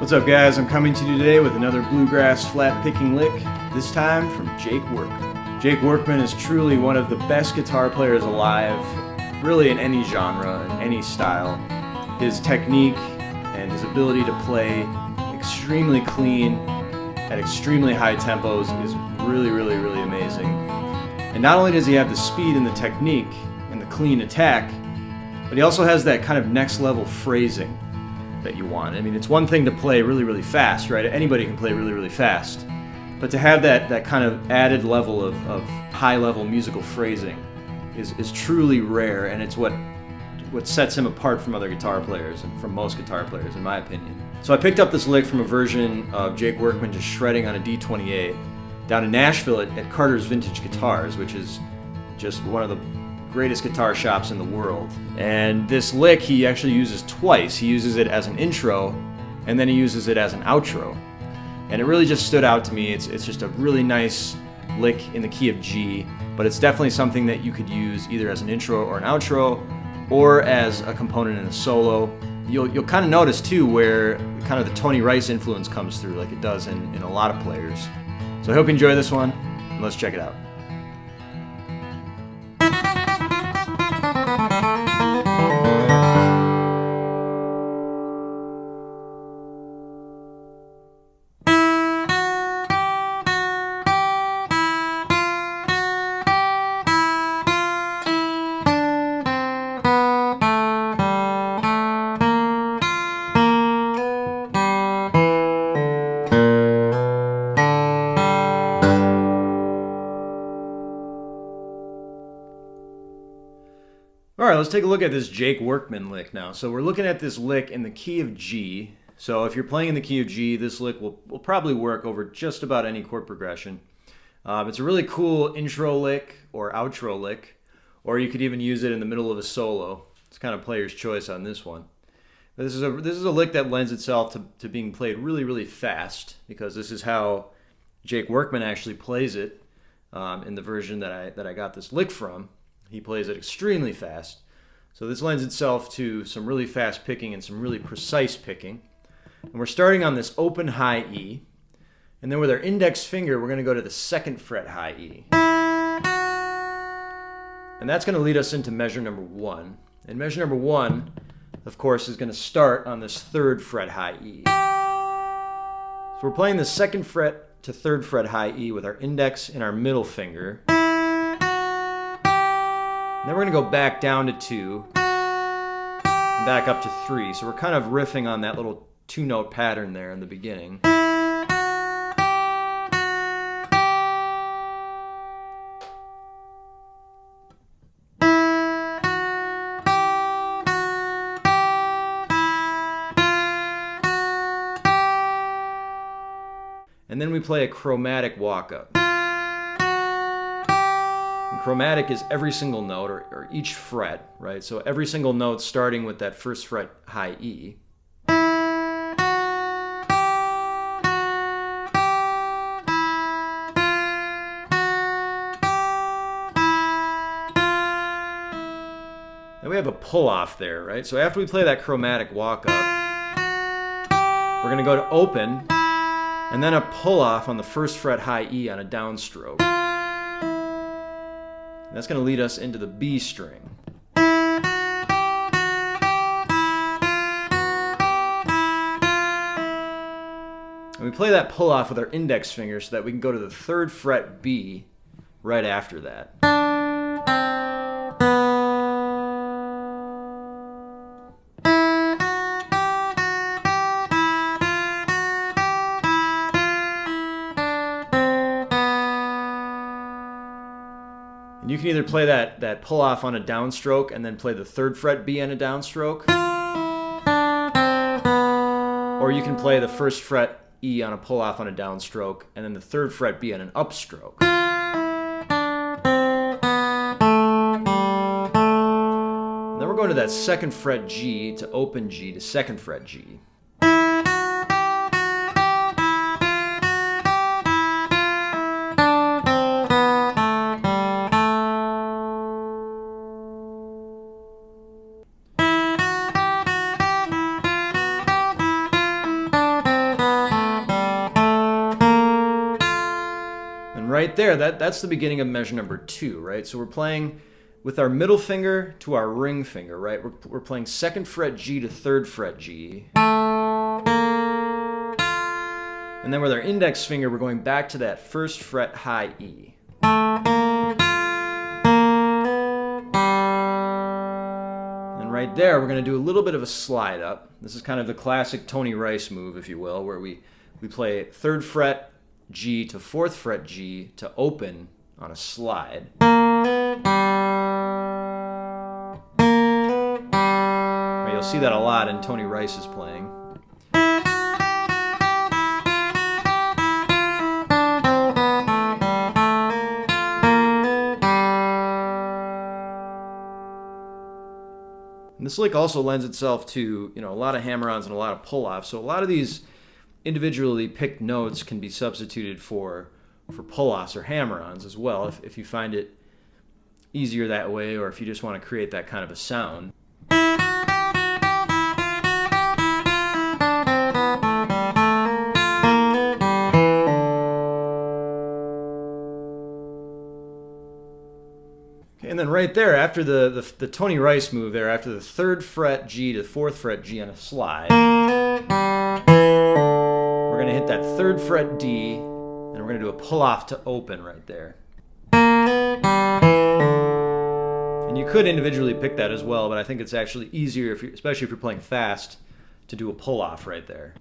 What's up, guys? I'm coming to you today with another Bluegrass flat picking lick, this time from Jake Workman. Jake Workman is truly one of the best guitar players alive, really in any genre, in any style. His technique and his ability to play extremely clean at extremely high tempos is really amazing. And not only does he have the speed and the technique and the clean attack, but he also has that kind of next level phrasing that you want. I mean, it's one thing to play really fast, right? Anybody can play really fast. But to have that kind of added level of high level musical phrasing is truly rare, and it's what sets him apart from other guitar players and from most guitar players, in my opinion. So I picked up this lick from a version of Jake Workman just shredding on a D28 down in Nashville at Carter's Vintage Guitars, which is just one of the greatest guitar shops in the world. And this lick he actually uses twice. He uses it as an intro, and then he uses it as an outro. And it really just stood out to me. It's just a really nice lick in the key of G, but it's definitely something that you could use either as an intro or an outro, or as a component in a solo. You'll kind of notice too where kind of the Tony Rice influence comes through, like it does in a lot of players. So I hope you enjoy this one, and let's check it out. All right, let's take a look at this Jake Workman lick now. So we're looking at this lick in the key of G. So if you're playing in the key of G, this lick will probably work over just about any chord progression. It's a really cool intro lick or outro lick, or you could even use it in the middle of a solo. It's kind of player's choice on this one. But this is a lick that lends itself to being played really fast, because this is how Jake Workman actually plays it in the version that I got this lick from. He plays it extremely fast. So this lends itself to some really fast picking and some really precise picking. And we're starting on this open high E. And then with our index finger, we're going to go to the 2nd fret high E. And that's going to lead us into measure number 1. And measure number 1, of course, is going to start on this 3rd fret high E. So we're playing the 2nd fret to 3rd fret high E with our index and our middle finger. And then we're going to go back down to 2 and back up to 3. So we're kind of riffing on that little 2-note pattern there in the beginning. And then we play a chromatic walk-up. Chromatic is every single note, or each fret, right? So every single note starting with that 1st fret high E. Then we have a pull-off there, right? So after we play that chromatic walk-up, we're going to go to open, and then a pull-off on the 1st fret high E on a downstroke. That's going to lead us into the B string. And we play that pull off with our index finger so that we can go to the 3rd fret B right after that. And you can either play that pull off on a downstroke and then play the 3rd fret B on a downstroke, or you can play the 1st fret E on a pull off on a downstroke and then the 3rd fret B on an upstroke. And then we're going to that 2nd fret G to open G to 2nd fret G. right there, that's the beginning of measure number 2, right? So we're playing with our middle finger to our ring finger, right? We're playing 2nd fret G to 3rd fret G. And then with our index finger, we're going back to that 1st fret high E. And right there, we're going to do a little bit of a slide up. This is kind of the classic Tony Rice move, if you will, where we play 3rd fret G to 4th fret G to open on a slide. Right, you'll see that a lot in Tony Rice's playing. And this lick also lends itself to, a lot of hammer-ons and a lot of pull-offs. So a lot of these individually picked notes can be substituted for pull-offs or hammer-ons as well, if you find it easier that way, or if you just want to create that kind of a sound. And then right there, after the Tony Rice move there, after the 3rd fret G to 4th fret G on a slide, we're going to hit that 3rd fret D, and we're going to do a pull-off to open right there. And you could individually pick that as well, but I think it's actually easier, especially if you're playing fast, to do a pull-off right there.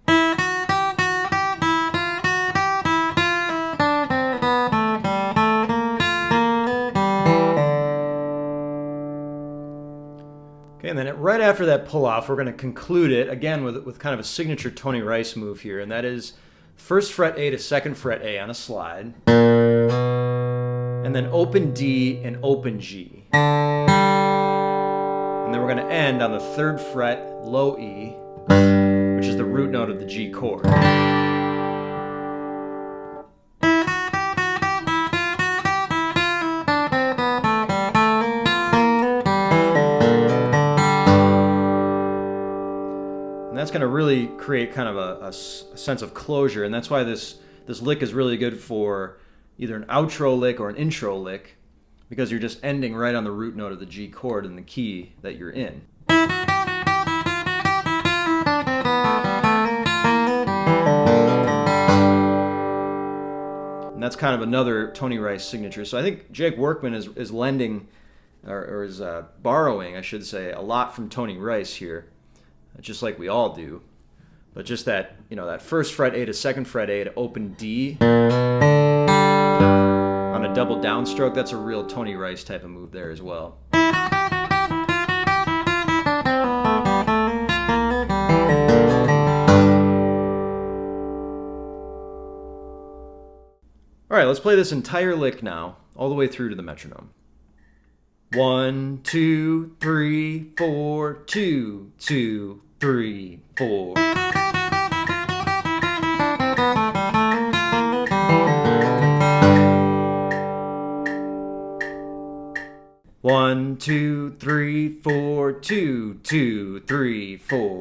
And then right after that pull-off, we're going to conclude it, again, with kind of a signature Tony Rice move here, and that is 1st fret A to 2nd fret A on a slide, and then open D and open G. And then we're going to end on the 3rd fret low E, which is the root note of the G chord. And that's going to really create kind of a sense of closure, and that's why this lick is really good for either an outro lick or an intro lick, because you're just ending right on the root note of the G chord in the key that you're in. And that's kind of another Tony Rice signature. So I think Jake Workman is lending, or is borrowing, I should say, a lot from Tony Rice here, just like we all do. But just that, that 1st fret A to 2nd fret A to open D on a double downstroke, that's a real Tony Rice type of move there as well. All right, let's play this entire lick now, all the way through to the metronome. 1, 2, 3, 4, 2, 2, 3, 4. One, 2, 3, 4, 2, 2, 3, 4.